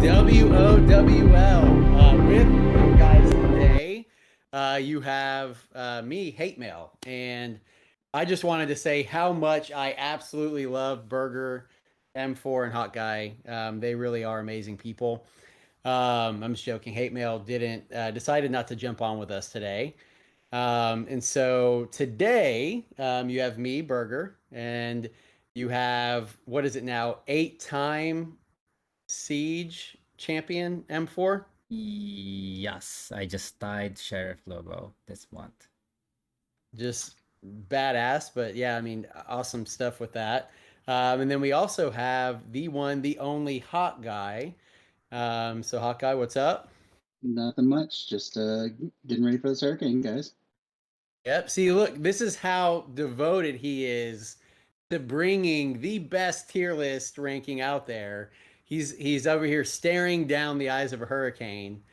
WOWL. With you guys today, you have me, Hatemael, and I just wanted to say how much I absolutely love Burger, M4, and Hot Guy. They really are amazing people. I'm just joking. Hatemail didn't decided not to jump on with us today, and so today you have me, Burger, and you have what is it now? 8-time Siege champion M4. Yes, I just tied Sheriff Lobo this month. Just badass, but yeah, I mean, awesome stuff with that. And then we also have the one, the only Hot Guy. So Hot Guy, what's up? Nothing much. Just getting ready for this hurricane, guys. Yep. See, look, this is how devoted he is to bringing the best tier list ranking out there. He's over here staring down the eyes of a hurricane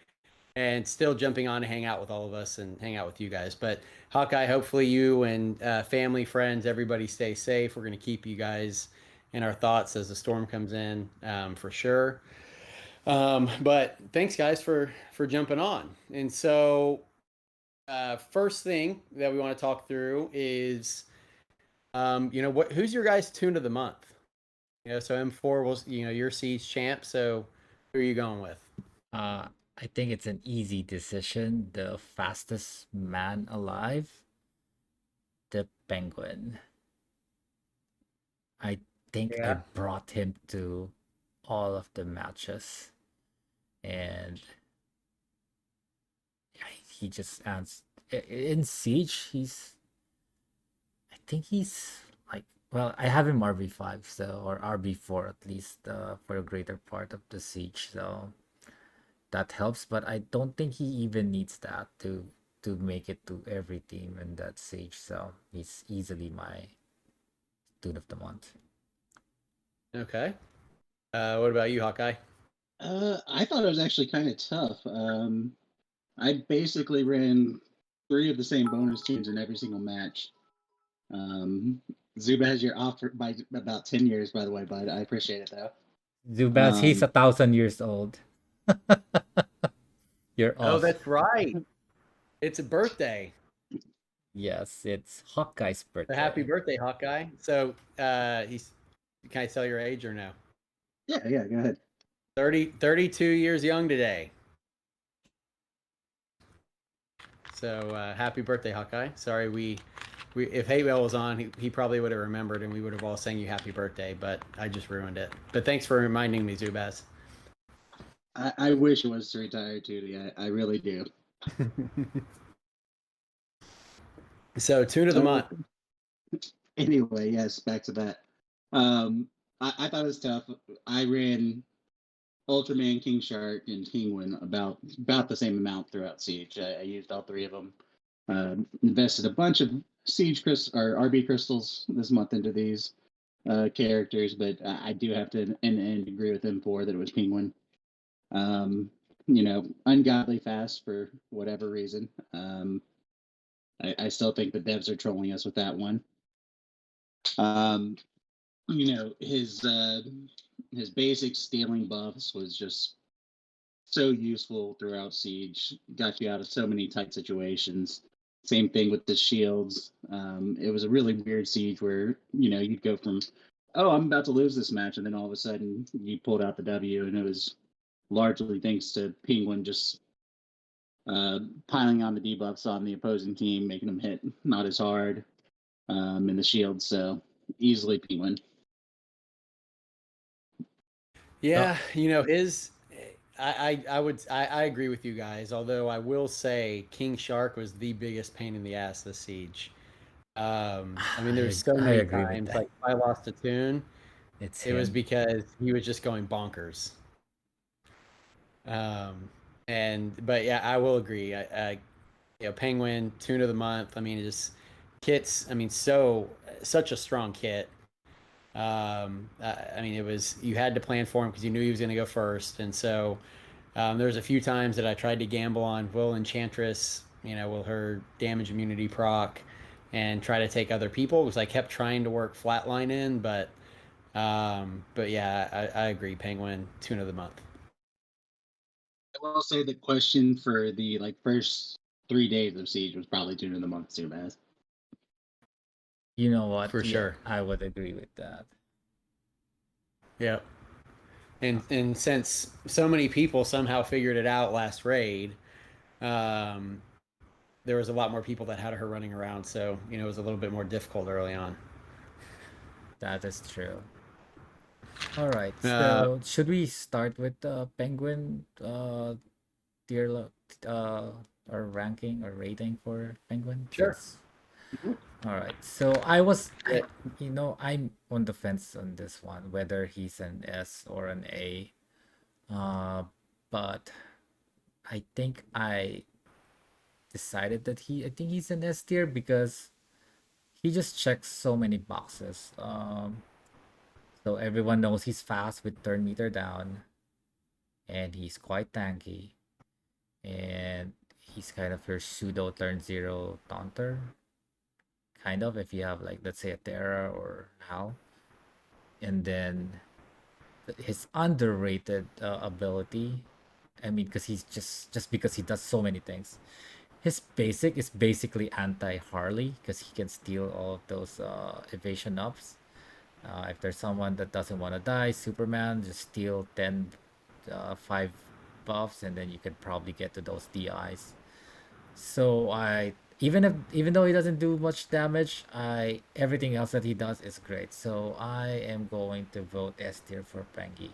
and still jumping on to hang out with all of us and hang out with you guys. But Hawkeye, hopefully you and family, friends, everybody stay safe. We're going to keep you guys in our thoughts as the storm comes in, for sure. But thanks guys for jumping on. And so first thing that we want to talk through is who's your guys' tune of the month? So M4 was your Siege champ. So who are you going with? I think it's an easy decision. The fastest man alive, the Penguin. I think I brought him to all of the matches, and he just adds in Siege. I think he's like, well, I have him RB5, so, or RB4 at least, for a greater part of the Siege, so that helps. But I don't think he even needs that to make it to every team in that Siege, so he's easily my tune of the month. Okay. What about you, Hawkeye? I thought it was actually kind of tough. I basically ran 3 of the same bonus tunes in every single match. Zuba has your offer by about 10 years, by the way, bud. I appreciate it, though. Zubaz, he's 1,000 years old. You're Oh, off. that's right. It's a birthday. Yes, it's Hawkeye's birthday. So happy birthday, Hawkeye. So he's can I tell your age or no? Yeah, go ahead. 32 years young today. So happy birthday, Hawkeye. Sorry, we if Haywell was on, he probably would have remembered and we would have all sang you happy birthday, but I just ruined it. But thanks for reminding me, Zubaz. I wish it was to retire, Tootie. I really do. So, tune of the month. Anyway, yes, back to that. I thought it was tough. I ran Ultraman, King Shark, and Penguin about the same amount throughout Siege. I used all 3 of them. Invested a bunch of Siege or RB crystals this month into these characters, but I do have to in the end agree with M4 that it was Penguin. Ungodly fast for whatever reason. I still think the devs are trolling us with that one. His basic stealing buffs was just so useful throughout Siege. Got you out of so many tight situations. Same thing with the shields. It was a really weird Siege where you'd go from, oh, I'm about to lose this match, and then all of a sudden you pulled out the W, and it was largely thanks to Penguin just piling on the debuffs on the opposing team, making them hit not as hard in the shield. So easily Penguin. Yeah, I agree with you guys. Although I will say King Shark was the biggest pain in the ass this Siege. I mean, there's so many times like if I lost a tune, it was because he was just going bonkers. But yeah, I will agree. Penguin tune of the month. I mean, it just kits. I mean, such a strong kit. I mean, it was you had to plan for him because you knew he was going to go first, and so there was a few times that I tried to gamble on will Enchantress, will her damage immunity proc, and try to take other people because I kept trying to work Flatline in, but yeah, I agree. Penguin tune of the month. I will say the question for the first 3 days of Siege was probably Tune of the Month Zubaz. You know what? For Yeah, sure. I would agree with that. Yeah. And since so many people somehow figured it out last raid, um, there was a lot more people that had her running around. So, you know, it was a little bit more difficult early on. That is true. All right. Uh, So should we start with the penguin tier uh or ranking or rating for penguin? sure. Since all right. So Yeah. I'm on the fence on this one, whether he's an S or an A. Uh, but I think I decided that I think he's an S tier because he just checks so many boxes. So everyone knows he's fast with turn meter down, and he's quite tanky, and he's kind of your pseudo turn zero taunter, kind of if you have like let's say a Terra or Hal, and then his underrated ability. I mean, because he's just because he does so many things. His basic is basically anti Harley because he can steal all of those evasion ups. If there's someone that doesn't want to die, Superman just steal 10, 5 buffs, and then you can probably get to those DIs. So even though he doesn't do much damage, I everything else that he does is great. So I am going to vote S tier for Pengi.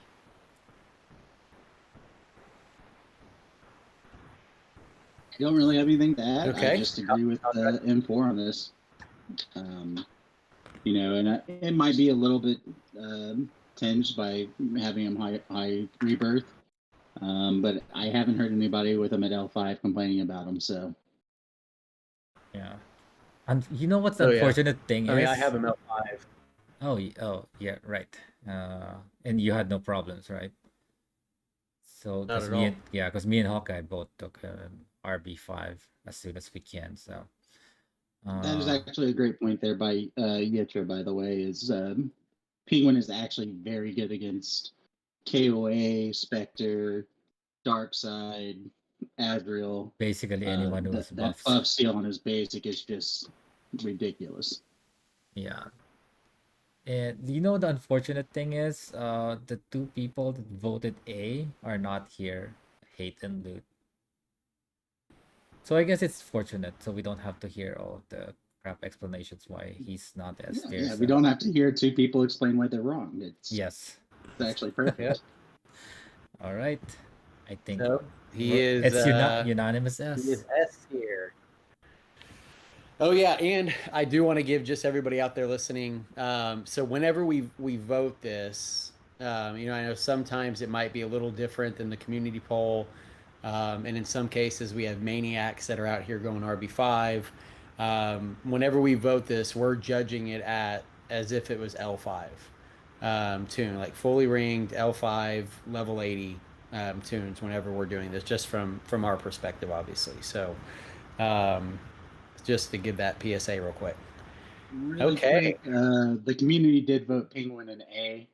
I don't really have anything to add. I Okay. just agree with M4 on this. And it might be a little bit tinged by having him high rebirth, but I haven't heard anybody with him at L5 complaining about him. So Yeah. And you know what's the Oh, yeah. unfortunate thing I mean, is? I have him L5. Oh, yeah, right. And you had no problems, right? So, Not at all. because me and Hawkeye both took RB5 as soon as we can. So, that is uh, actually a great point there by Yitra, by the way, is Penguin is actually very good against KOA, Spectre, Darkseid, Azrael. basically anyone who has That buffs. buff steal on his basic is just ridiculous. Yeah. And you know the unfortunate thing is, the two people that voted A are not here, Hate and Loot. So I guess it's fortunate, so we don't have to hear all of the crap explanations why he's not S tier. Yeah, we So don't have to hear two people explain why they're wrong. yes. It's actually perfect. Yep. All right. I think So he is it's unanimous he S. is S tier. Oh yeah, and I do want to give just everybody out there listening. So whenever we vote this, you know, I know sometimes it might be a little different than the community poll, and in some cases we have maniacs that are out here going RB5. Whenever we vote this, we're judging it at as if it was L5 tune, like fully ringed L5 level 80 tunes. Whenever we're doing this, just from our perspective, obviously. So. Just to give that PSA real quick. Really Okay. quick, the community did vote Penguin an A.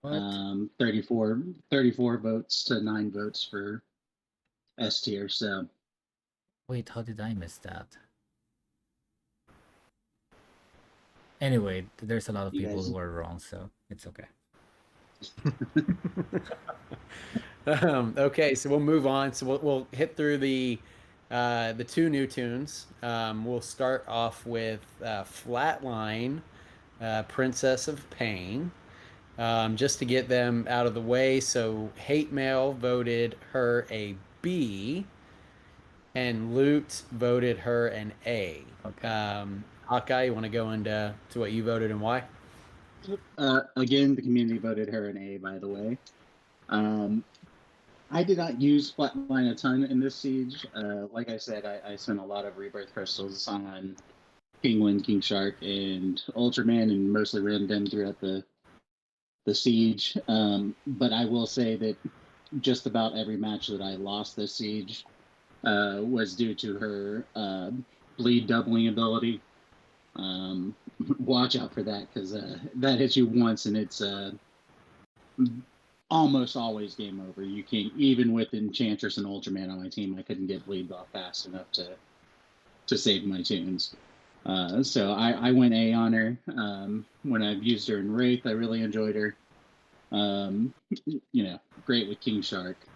What? 34 votes to 9 votes for S tier. So Wait, how did I miss that? Anyway, there's a lot of you people guys, who are wrong, so it's okay. Okay, so we'll move on. So we'll hit through the two new tunes. We'll start off with Flatline, Princess of Pain, just to get them out of the way. So Hatemael voted her a B, and Loot voted her an A. Okay. Hawkeye, you want to go into what you voted and why? again, the community voted her an A, by the way. I did not use Flatline a ton in this siege. Like I said, I spent a lot of rebirth crystals on Penguin, King Shark, and Ultraman, and mostly ran them throughout the siege. But I will say that just about every match that I lost this siege was due to her bleed doubling ability. Watch out for that because that hits you once and it's almost always game over. You can't, even with Enchantress and Ultraman on my team, I couldn't get bleed off fast enough to save my tunes. So I went A on her. When I've used her in Wraith, I really enjoyed her. Great with King Shark.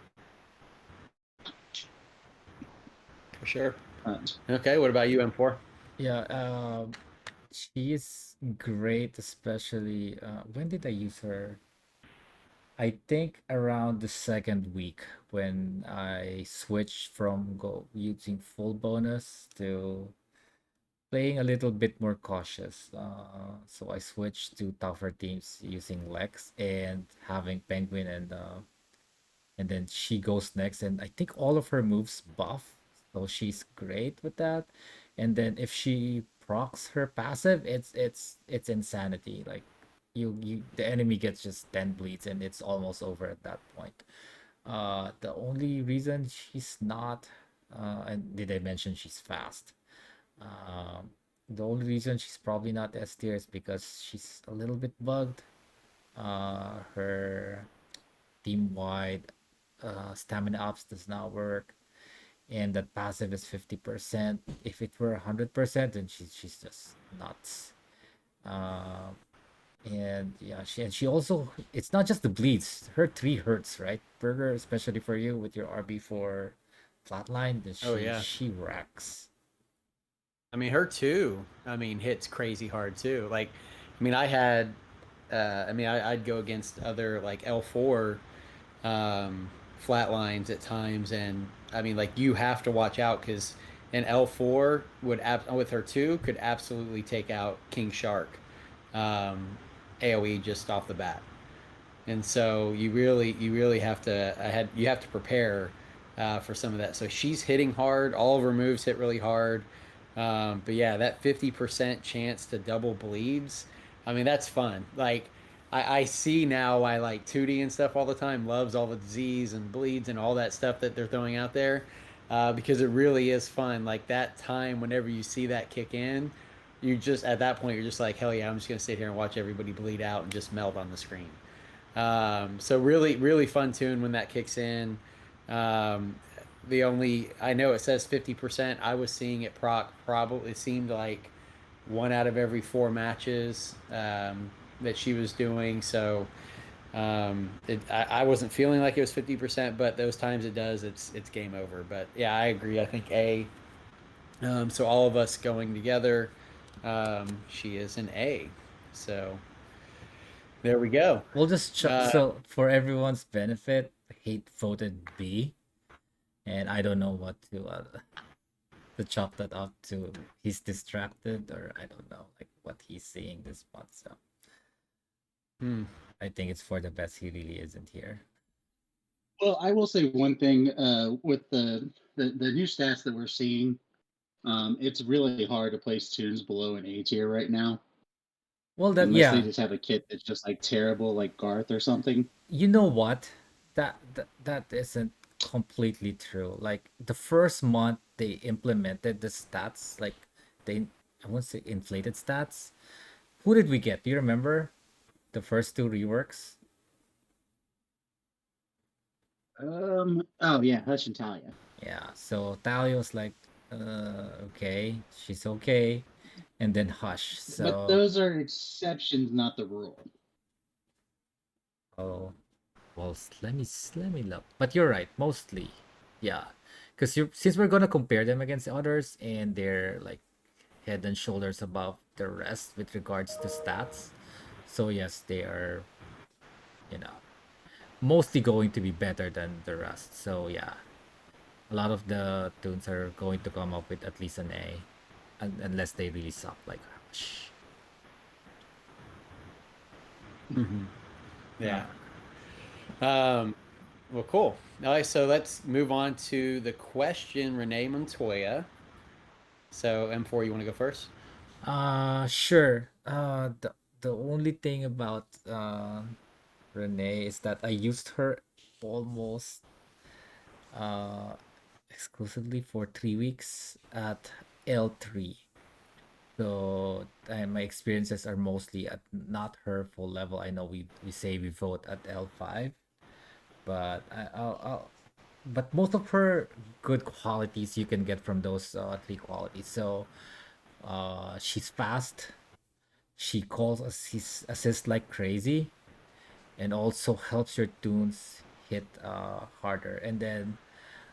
For sure. Uh, Okay, what about you, M4? Yeah, she's great, especially when did I use her? I think around the second week when I switched from go using full bonus to playing a little bit more cautious. So I switched to tougher teams using Lex and having Penguin and then she goes next and I think all of her moves buff. So she's great with that. And then if she procs her passive, it's insanity. Like you the enemy gets just 10 bleeds and it's almost over at that point. The only reason she's not and did I mention she's fast? Um, the only reason she's probably not S tier is because she's a little bit bugged. Her team wide stamina ups does not work, and that passive is 50%. If it were 100%, then she's just nuts. Um, and yeah, she also it's not just the bleeds. Her three hurts, right? Burger, especially for you with your RB4 flatline, then Oh she yeah. she wrecks. I mean, her too. I mean, hits crazy hard too. Like, I mean, I had, I'd go against other like L4 flatlines at times, and I mean, like you have to watch out because an L4 with her too could absolutely take out King Shark, um, AOE just off the bat. And so you really have to you have to prepare for some of that. So she's hitting hard. All of her moves hit really hard. But yeah, that 50% chance to double bleeds. I mean, that's fun. Like I see now why like 2D and stuff all the time loves all the Z's and bleeds and all that stuff that they're throwing out there because it really is fun. Like that time whenever you see that kick in, you just at that point you're just like hell yeah, I'm just gonna sit here and watch everybody bleed out and just melt on the screen. So really fun tune when that kicks in. Um, the only I know it says 50%. I was seeing it proc probably it seemed like one out of every four matches that she was doing. So I wasn't feeling like it was 50%, but those times it does, it's game over. But yeah, I agree. I think A. So all of us going together, she is an A. So there we go. We'll just Uh, so for everyone's benefit, Hate voted B, and I don't know what to chalk that up to. He's distracted, or I don't know, like what he's seeing this month. So hmm. I think it's for the best he really isn't here. well, I will say one thing with the new stats that we're seeing. It's really hard to place tunes below an A tier right now, Well, that unless they yeah, just have a kit that's just like terrible, like Garth or something. you know what? That isn't completely true. Like the first month they implemented the stats, like they I won't say inflated stats. Who did we get? Do you remember the first two reworks? Oh yeah, Hush and Talia. Yeah, so Talia was like, okay, she's okay, and then Hush. But So, those are exceptions, not the rule. oh, well, let me look. But you're right, mostly, yeah, because you since we're gonna compare them against others, and they're like head and shoulders above the rest with regards to stats. So yes, they are, you know, mostly going to be better than the rest. So yeah, a lot of the tunes are going to come up with at least an A, unless they really suck like Hush. Mm-hmm. Yeah. Yeah. Um, well, cool. All right, so let's move on to the question, Renee Montoya. So M4, you want to go first? Sure. The only thing about Renee is that I used her almost uh exclusively for 3 weeks at L3. So my experiences are mostly at not her full level. I know we say we vote at L5. but but most of her good qualities you can get from those three qualities. So she's fast. She calls assist like crazy, and also helps your tunes hit harder. And then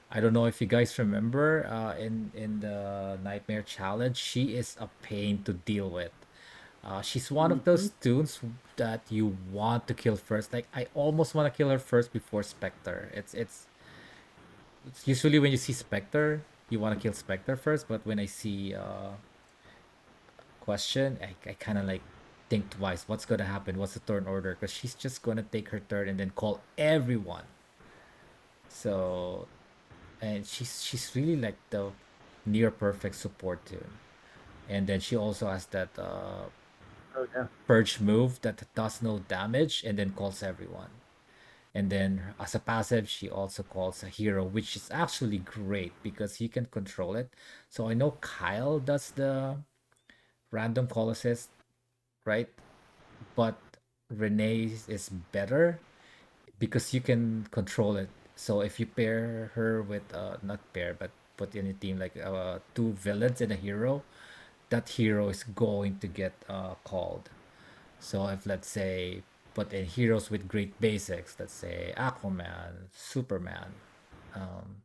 I don't know if you guys remember in the Nightmare Challenge, she is a pain to deal with. She's one of Mhm. those tunes that you want to kill first. Like I almost want to kill her first before Spectre. It's usually when you see Spectre, you want to kill Spectre first. But when I see Question, I kind of like think twice. What's gonna happen? What's the turn order? Because she's just gonna take her turn and then call everyone. So and she's really like the near perfect support tune. And then she also has that Oh yeah. purge move that does no damage and then calls everyone. And then as a passive, she also calls a hero, which is actually great because you can control it. So I know Kyle does the random call assist, right? But Renee is better because you can control it. So if you pair her with not pair but put in a team like two villains and a hero, that hero is going to get called. So if let's say put in heroes with great basics, let's say Aquaman, Superman, um,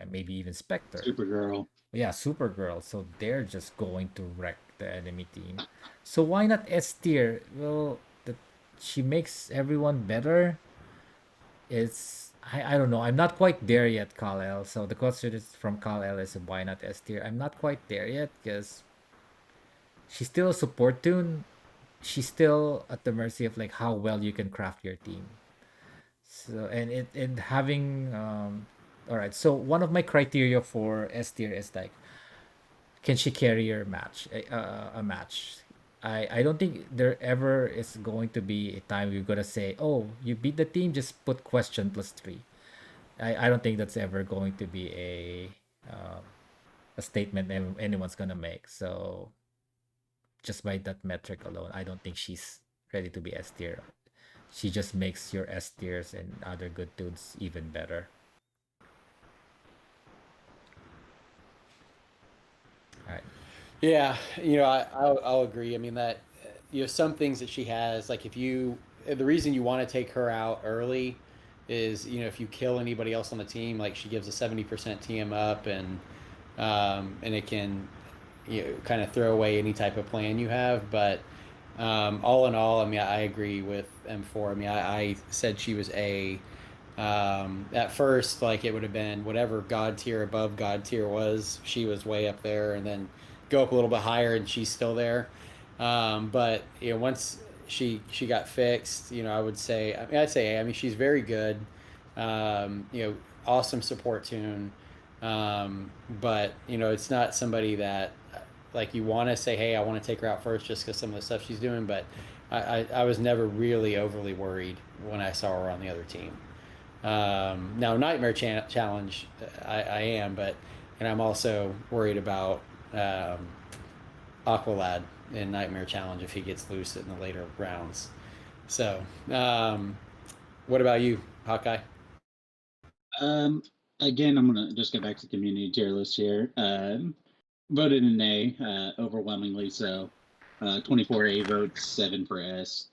and maybe even Spectre. Supergirl. Yeah, Supergirl. So they're just going to wreck the enemy team. So why not S tier? Well, she makes everyone better. I don't know. I'm not quite there yet, Kal El. So the question is from Kal El is why not S tier? I'm not quite there yet because she's still a support tune. She's still at the mercy of like how well you can craft your team. So and having all right. So one of my criteria for S tier is like can she carry your match a match. I don't think there ever is going to be a time you're gonna say, oh, you beat the team, just put question plus three. I don't think that's ever going to be a statement anyone's gonna make. So just by that metric alone, I don't think she's ready to be S tier. She just makes your S tiers and other good dudes even better. All right. Yeah, I'll agree. I mean that some things that she has, like if you the reason you want to take her out early is if you kill anybody else on the team, like she gives a 70% TM up, and it can kind of throw away any type of plan you have. But all in all, I mean, I agree with M4. I mean, I said she was a at first, like it would have been whatever god tier above god tier was, she was way up there, and then go up a little bit higher, and she's still there. But once she got fixed, I would say, I mean, she's very good. Awesome support tune. But it's not somebody that like you want to say, hey, I want to take her out first just because some of the stuff she's doing. But I was never really overly worried when I saw her on the other team. Now, Nightmare Challenge, I am, and I'm also worried about Aqualad in Nightmare Challenge if he gets loose in the later rounds. So, what about you, Hawkeye? Um, Again, I'm gonna just go back to community tier list here. Voted an A, overwhelmingly so. 24 A votes, 7 for S.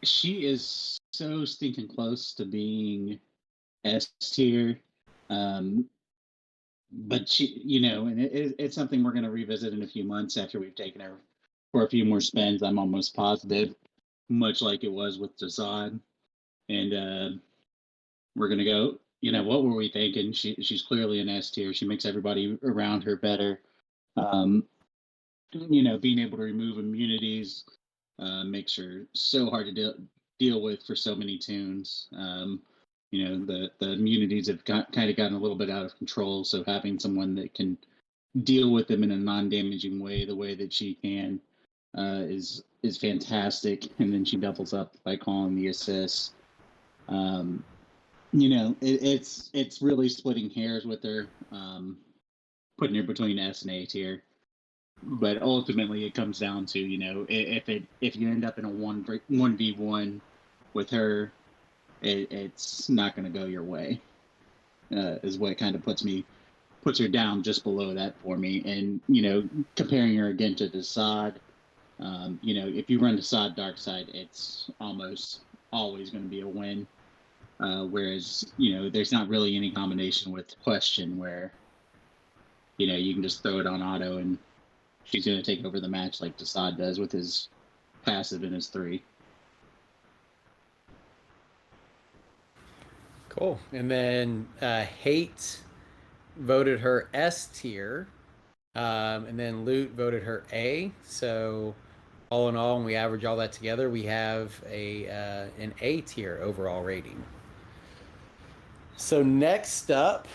She is so stinking close to being S tier. Um, but she, and it's something we're going to revisit in a few months after we've taken her for a few more spins. I'm almost positive, much like it was with Desan. And we're going to go, what were we thinking? She's clearly an S tier. She makes everybody around her better. Um, being able to remove immunities makes her so hard to deal with for so many tunes. The immunities have kind of gotten a little bit out of control. So having someone that can deal with them in a non-damaging way, the way that she can, is fantastic. And then she doubles up by calling the assists. It's really splitting hairs with her, putting her between S and A tier. But ultimately, it comes down to if you end up in a 1v1 with her, it's not going to go your way. Is what kind of puts her down just below that for me. And comparing her again to Desaad, if you run Desaad Dark Side, it's almost always going to be a win. Whereas there's not really any combination with Question where you can just throw it on auto and she's going to take over the match like Desaad does with his passive and his 3. Cool. And then Hate voted her S tier, and then Loot voted her A. So all in all, when we average all that together, we have an A tier overall rating. So next up,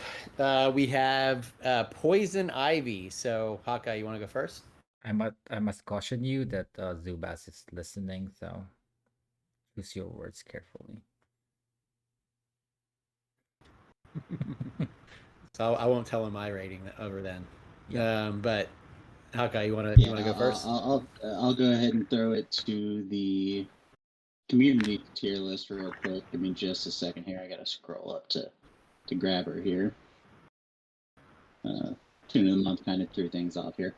we have Poison Ivy. So Hawkeye, you want to go first? I must caution you that Zubas is listening, so choose your words carefully. So I won't tell him my rating over then. Yeah. But Hawkeye, you want to go first? I'll go ahead and throw it to the community tier list real quick. Give me just a second here. I gotta scroll up to grab her here. Tune of the month kind of threw things off here.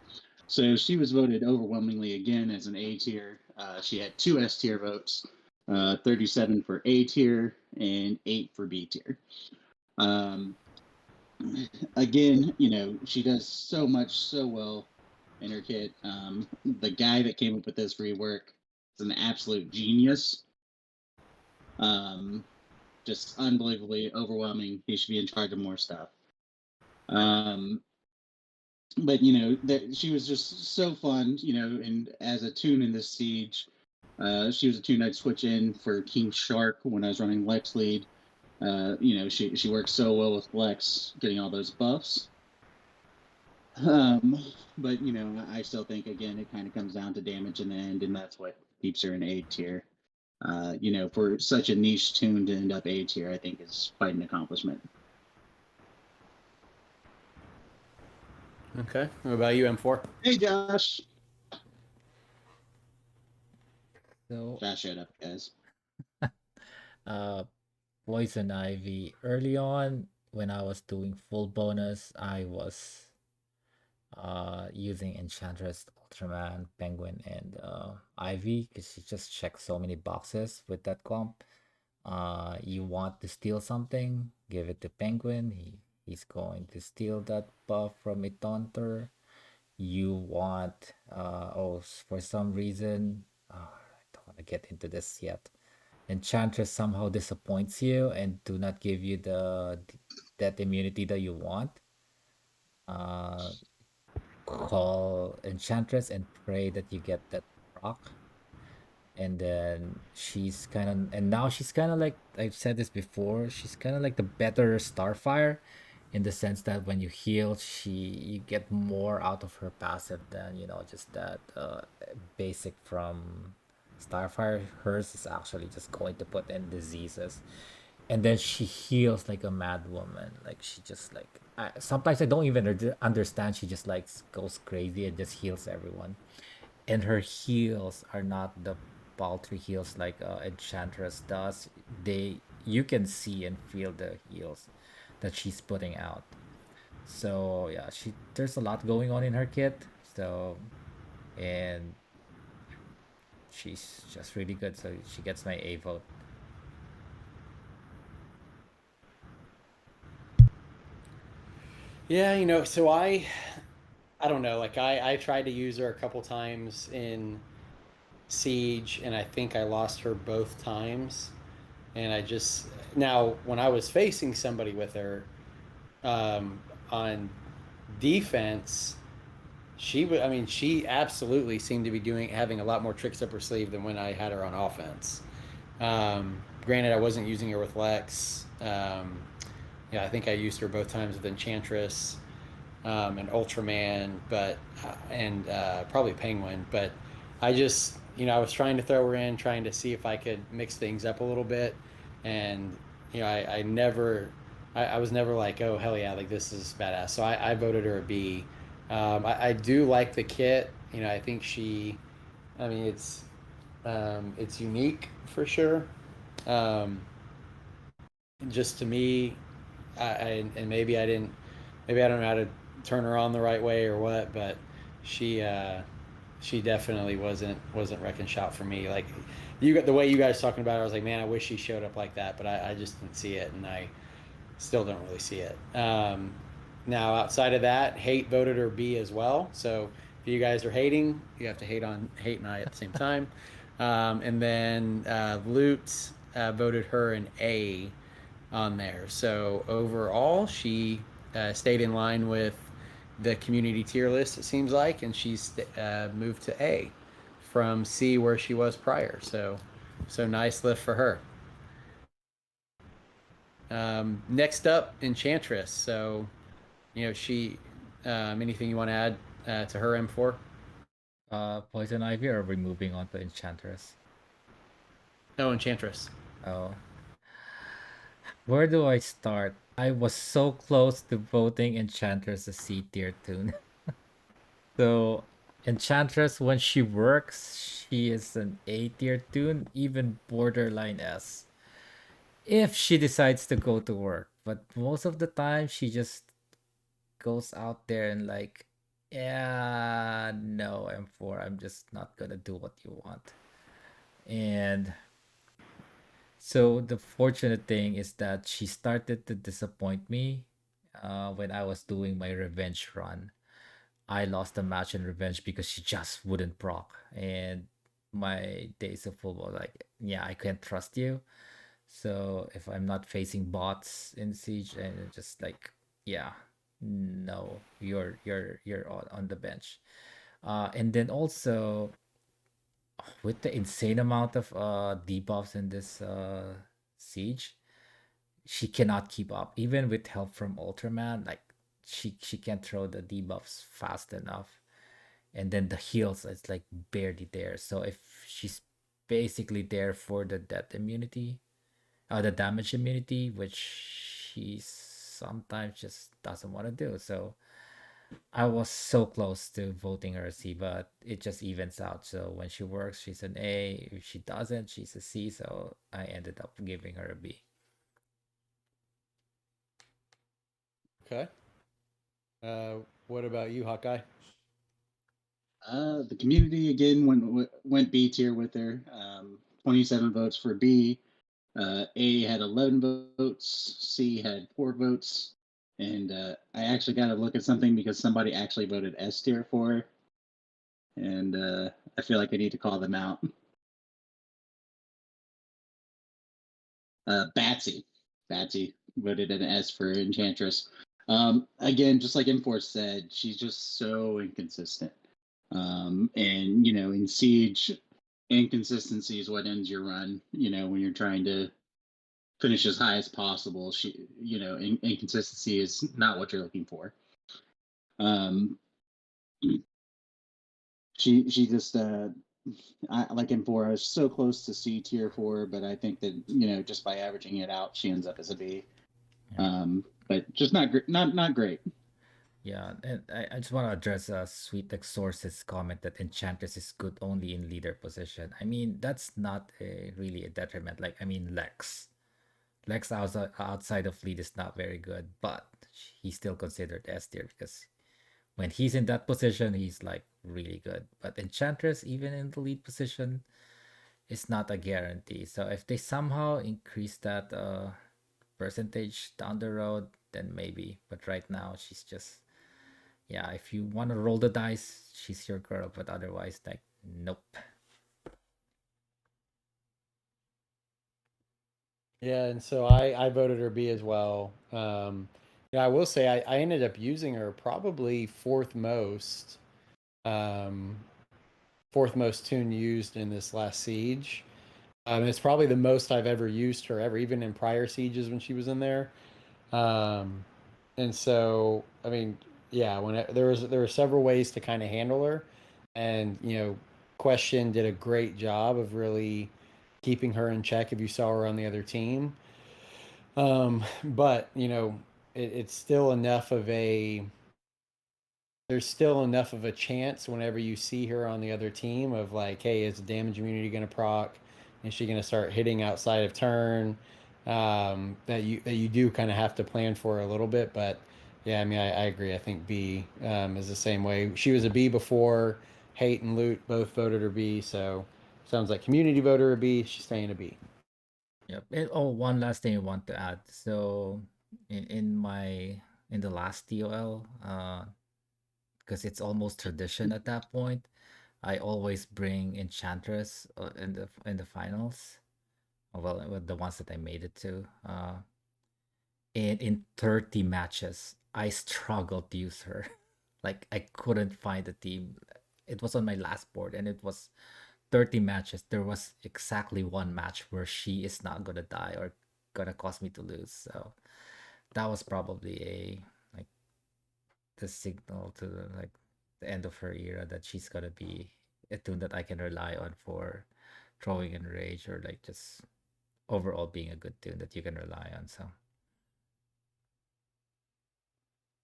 So she was voted overwhelmingly again as an A tier. She had 2 S tier votes, 37 for A tier and 8 for B tier. Again, she does so much so well in her kit. The guy that came up with this rework is an absolute genius. Just unbelievably overwhelming. He should be in charge of more stuff. But that she was just so fun, and as a toon in this siege, she was a toon I'd switch in for King Shark when I was running Lex lead. She works so well with Lex, getting all those buffs. But I still think again it kind of comes down to damage in the end, and that's what keeps her in A tier. For such a niche toon to end up A tier, I think is quite an accomplishment. Okay. What about you, M4? Hey, Josh. So Josh, shut up, guys. Poison Ivy. Early on, when I was doing full bonus, I was using Enchantress, Ultraman, Penguin, and Ivy because she just checks so many boxes with that comp. You want to steal something, give it to Penguin. He's going to steal that buff from a Taunter. You want for some reason, I don't want to get into this yet. Enchantress somehow disappoints you and do not give you that immunity that you want. Call Enchantress and pray that you get that rock. And then now she's kind of like, I've said this before, she's kind of like the better Starfire in the sense that when you heal, you get more out of her passive than just that basic from Starfire. Hers is actually just going to put in diseases, and then she heals like a mad woman. Like she just like sometimes I don't even understand. She just like goes crazy and just heals everyone, and her heals are not the paltry heals like Enchantress does. You can see and feel the heals that she's putting out. So yeah, there's a lot going on in her kit. So and she's just really good. So she gets my A vote. Yeah, so I don't know. Like I tried to use her a couple times in Siege, and I think I lost her both times. And I just now when I was facing somebody with her on defense, she absolutely seemed to be having a lot more tricks up her sleeve than when I had her on offense. Granted, I wasn't using her with Lex. I think I used her both times with Enchantress and Ultraman, and probably Penguin. But I just, I was trying to throw her in, trying to see if I could mix things up a little bit, and I was never like, oh hell yeah, like this is badass. So I voted her a B. I do like the kit. I think it's unique for sure. just to me, and maybe I didn't, maybe I don't know how to turn her on the right way or what, but she she definitely wasn't wrecking shop for me. Like you got the way you guys talking about it, I was like, man, I wish she showed up like that, but I just didn't see it, and I still don't really see it. Now outside of that, hate voted her B as well. So if you guys are hating, you have to hate and I at the same time. And then Loot voted her an A on there. So overall, she stayed in line with the community tier list, it seems like, and she's moved to A from C where she was prior. So nice lift for her. Next up, Enchantress. So, she. Anything you want to add to her M4? Poison Ivy, or are we moving on to Enchantress? No, Enchantress. Oh, where do I start? I was so close to voting Enchantress a C tier toon. So Enchantress, when she works, she is an A tier toon, even borderline S. If she decides to go to work, but most of the time she just goes out there and like, yeah, no, M4, I'm just not gonna do what you want. And so the fortunate thing is that she started to disappoint me when I was doing my revenge run. I lost a match in revenge because she just wouldn't proc. And my days of football, like, yeah, I can't trust you. So if I'm not facing bots in Siege, and it's just like, yeah, no, you're on the bench. And then also with the insane amount of debuffs in this Siege, she cannot keep up. Even with help from Ultraman, like she can't throw the debuffs fast enough. And then the heals, it's like barely there. So if she's basically there for the death immunity, the damage immunity, which she sometimes just doesn't want to do. So I was so close to voting her a C, but it just evens out. So when she works, she's an A. If she doesn't, she's a C. So I ended up giving her a B. Okay. What about you, Hawkeye? The community again went B tier with her. 27 votes for B. A had 11 votes. C had 4 votes. And I actually got to look at something because somebody actually voted S tier for her. And I feel like I need to call them out. Batsy. Batsy voted an S for Enchantress. Again, just like M4 said, she's just so inconsistent. And, in Siege, inconsistency is what ends your run, when you're trying to finish as high as possible. Inconsistency is not what you're looking for. She just I like M4. I was so close to C tier for her, but I think that just by averaging it out, she ends up as a B. But just not great. Yeah, and I just want to address Sweet Exorcist's comment that Enchantress is good only in leader position. I mean, that's not really a detriment. Like, I mean, Lex outside of lead is not very good, but he's still considered S tier because when he's in that position, he's like really good. But Enchantress, even in the lead position, is not a guarantee. So if they somehow increase that percentage down the road, then maybe. But right now, she's just, yeah, if you want to roll the dice, she's your girl. But otherwise, like, nope. Yeah, and so I voted her B as well. Yeah, I will say I ended up using her probably um, fourth most tune used in this last siege. It's probably the most I've ever used her ever, even in prior sieges when she was in there. Um, and so, I mean, yeah, there were several ways to kind of handle her, and Question did a great job of really keeping her in check if you saw her on the other team. But it's still enough of a there's still enough of a chance whenever you see her on the other team of like, hey, is the damage immunity going to proc? Is she going to start hitting outside of turn? that you do kind of have to plan for a little bit. But yeah, I mean, I agree. I think B is the same way. She was a B before. Hate and Loot both voted her B. So sounds like community voted her B. She's staying a B. Yep. Oh, one last thing I want to add. So in the last TOL, because it's almost tradition at that point, I always bring Enchantress in the finals. Well, with the ones that I made it to. And in 30 matches, I struggled to use her. Like I couldn't find a team. It was on my last board, and it was 30 matches. There was exactly one match where she is not gonna die or gonna cause me to lose. So that was probably like the signal to like the end of her era that she's gonna be a toon that I can rely on for throwing in rage or like just overall being a good toon that you can rely on. So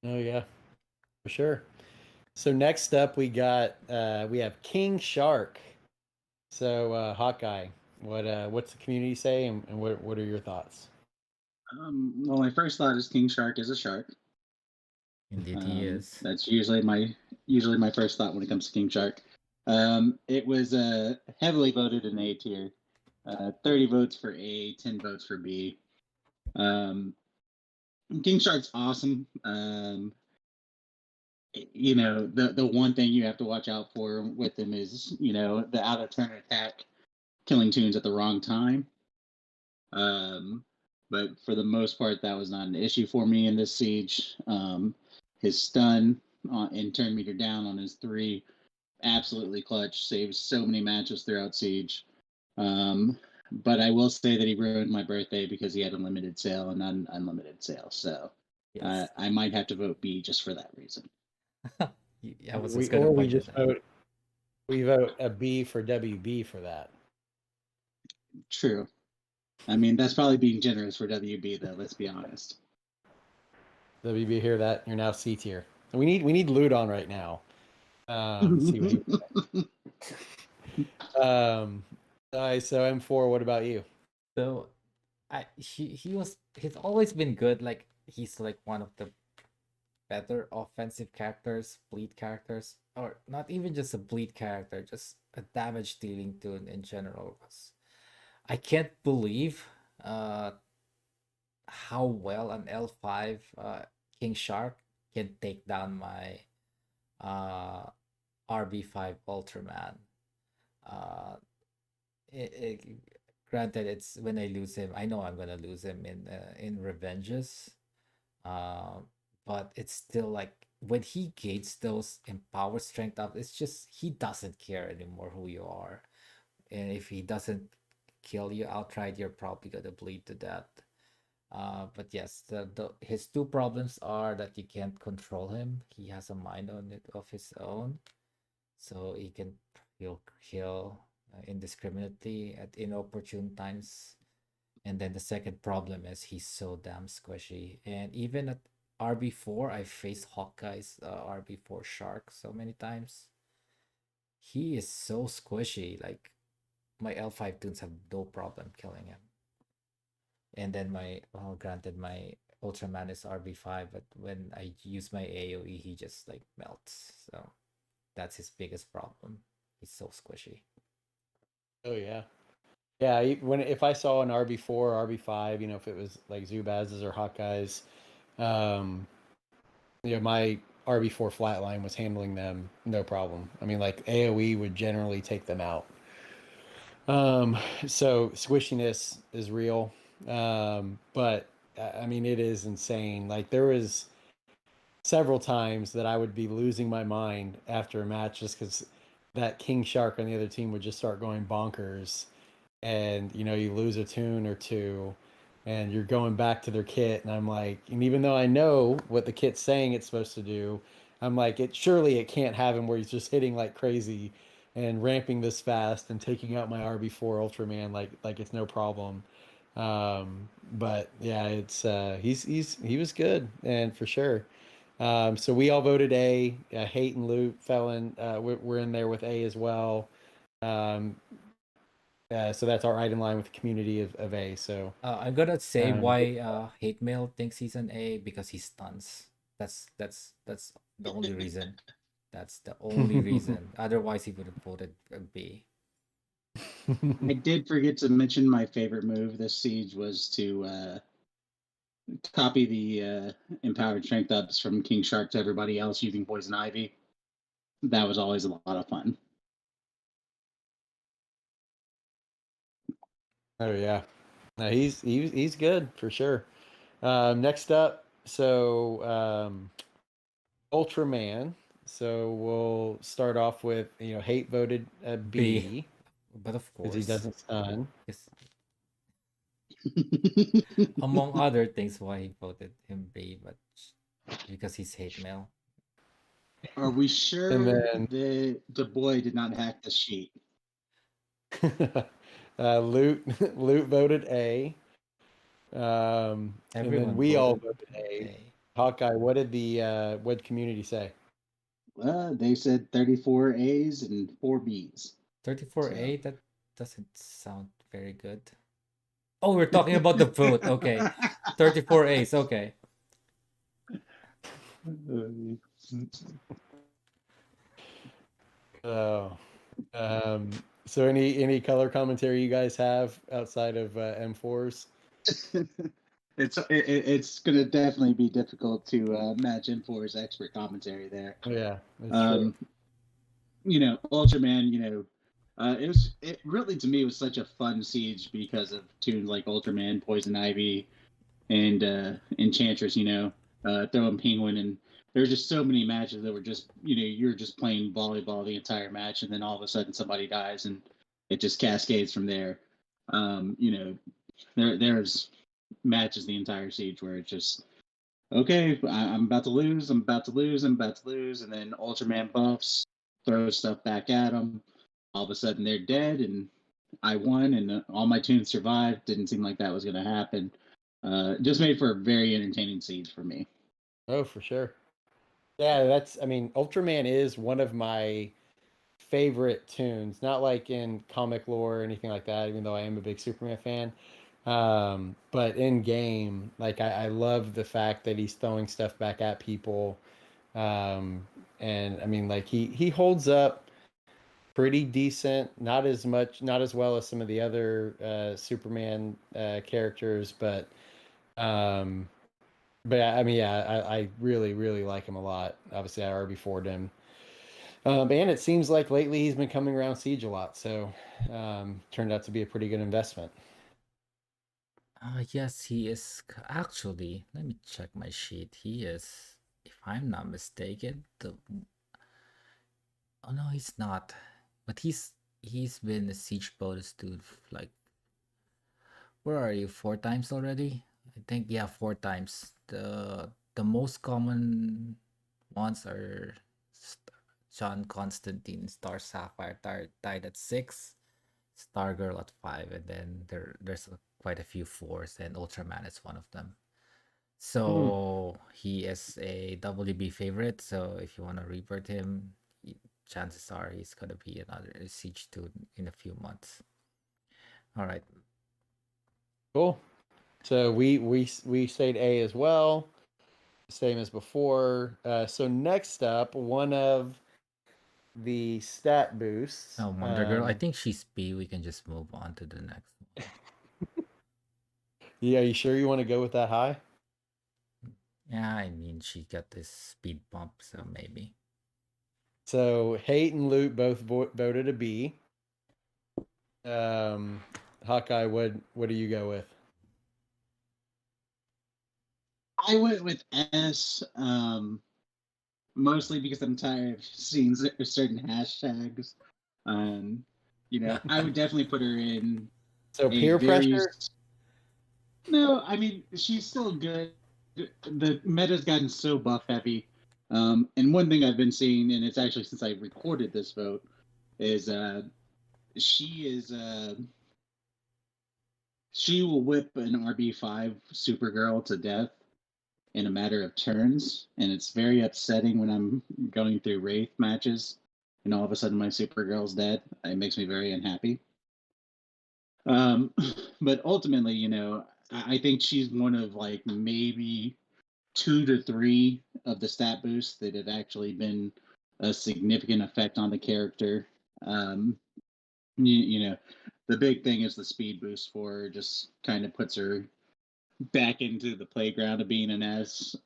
Oh yeah, for sure. So next up we have King Shark. So Hawkeye, what's the community say, and what are your thoughts? Well, my first thought is King Shark is a shark. indeed he is. That's usually my first thought when it comes to King Shark. It was heavily voted in A tier. 30 votes for A, 10 votes for B. King Shark's awesome. The one thing you have to watch out for with him is, the out of turn attack, killing toons at the wrong time. But for the most part, that was not an issue for me in this siege. His stun and turn meter down on his 3, absolutely clutch, saves so many matches throughout siege. But I will say that he ruined my birthday because he had a limited sale and not an unlimited sale. So Yes. I might have to vote B just for that reason. I was just We gonna or we point just that out. vote a B for WB for that. True. I mean, that's probably being generous for WB, though. Let's be honest. WB, hear that? You're now C tier. We need loot on right now. See what he. All right, so M4. What about you? So he's always been good. Like he's like one of the better offensive characters, bleed characters, or not even just a bleed character, just a damage dealing toon in general. I can't believe how well an L5 King Shark can take down my uh RB5 Ultraman. Uh it, Granted, it's when I lose him, I know I'm gonna lose him in revenges. Uh, but it's still like when he gains those empowered strength up, it's just he doesn't care anymore who you are, and if he doesn't kill you outright, you're probably gonna bleed to death. But yes, the his two problems are that you can't control him. He has a mind on it of his own, so he'll kill indiscriminately at inopportune times. And then the second problem is he's so damn squishy. And even at RB4, I faced Hawkeye's RB4 Shark so many times. He is so squishy. Like my L5 toons have no problem killing him. And then granted, my Ultraman is RB5, but when I use my AoE, he just like melts. So that's his biggest problem. He's so squishy. Oh yeah, yeah. If I saw an RB4, RB5, if it was like Zubaz's or Hawkeyes, um, my RB4 flatline was handling them no problem. I mean, like AOE would generally take them out. So squishiness is real. But I mean, it is insane. Like there was several times that I would be losing my mind after a match just because that King Shark on the other team would just start going bonkers, and you lose a toon or two, and you're going back to their kit, and I'm like, and even though I know what the kit's saying it's supposed to do, I'm like, it can't have him where he's just hitting like crazy and ramping this fast and taking out my RB4 Ultraman like it's no problem. But yeah, it's he was good and for sure. So we all voted A. Hate and Loot fell in. We're in there with A as well. Um, So that's our item line with the community of A. So I'm gonna say good why call. Hatemail thinks he's an A because he stuns. That's the only reason. That's the only reason. Otherwise, he would have voted a B. I did forget to mention my favorite move this siege was to copy the empowered strength ups from King Shark to everybody else using Poison Ivy. That was always a lot of fun. Oh yeah, no, he's good for sure. Next up, so Ultraman. So we'll start off with Hate voted a B, B but of because he course, doesn't stun. yes, among other things, why he voted him B, but because he's Hatemail. Are we And sure then that the boy did not hack the sheet? Loot voted A. And then Everyone we all voted voted A. A. Hawkeye, what community say? They said 34 A's and 4 B's. 34A, So that doesn't sound very good. Oh, we're talking about the vote. Okay. 34 A's. Okay. Oh, um, so any color commentary you guys have outside of M4s? it's going to definitely be difficult to match M4's expert commentary there. Oh, yeah, that's true. Ultraman, it really to me was such a fun siege because of tunes like Ultraman, Poison Ivy, and Enchantress. Throwing Penguin, and there's just so many matches that were just you're just playing volleyball the entire match, and then all of a sudden somebody dies, and it just cascades from there. There's matches the entire siege where it's just okay, I'm about to lose, I'm about to lose, I'm about to lose, and then Ultraman buffs, throws stuff back at them. All of a sudden they're dead, and I won, and all my tunes survived. Didn't seem like that was going to happen. Just made for a very entertaining siege for me. Oh, for sure. Yeah, I mean, Ultraman is one of my favorite tunes. Not like in comic lore or anything like that, even though I am a big Superman fan. But in game, like I love the fact that he's throwing stuff back at people. Um, and I mean, like he holds up pretty decent. Not as well as some of the other Superman characters, um, but I mean, yeah, I really really like him a lot. Obviously, I already forwarded him. And it seems like lately he's been coming around Siege a lot, so turned out to be a pretty good investment. Yes, he is. Actually, let me check my sheet. He is, if I'm not mistaken, the. Oh no, he's not. But he's been a siege bonus dude like, where are you? 4 times already? I think, yeah, 4 times. The most common ones are John Constantine, Star Sapphire tied at 6, Stargirl at 5, and then there's quite a few 4s, and Ultraman is one of them. Hmm. So he is a WB favorite. So if you want to revert him, chances are he's gonna be another Siege 2 in a few months. All right. Cool. So we stayed A as well, same as before. So next up, one of the stat boosts. Oh, Wonder Girl. I think she's B. We can just move on to the next one. Yeah, you sure you want to go with that high? Yeah, I mean, she got this speed bump, so maybe. So Hate and Loot both voted a B. Hawkeye, what do you go with? I went with S, mostly because I'm tired of seeing certain hashtags. Um, I would definitely put her in So a peer very. pressure. No, I mean she's still good. The meta's gotten so buff heavy, and one thing I've been seeing, and it's actually since I recorded this vote, is she is she will whip an RB5 Supergirl to death in a matter of turns, and it's very upsetting when I'm going through Wraith matches and all of a sudden my Supergirl's dead. It makes me very unhappy. But ultimately, I think she's one of like maybe 2 to 3 of the stat boosts that have actually been a significant effect on the character. Um, you know, the big thing is the speed boost for her, just kind of puts her back into the playground of being an S.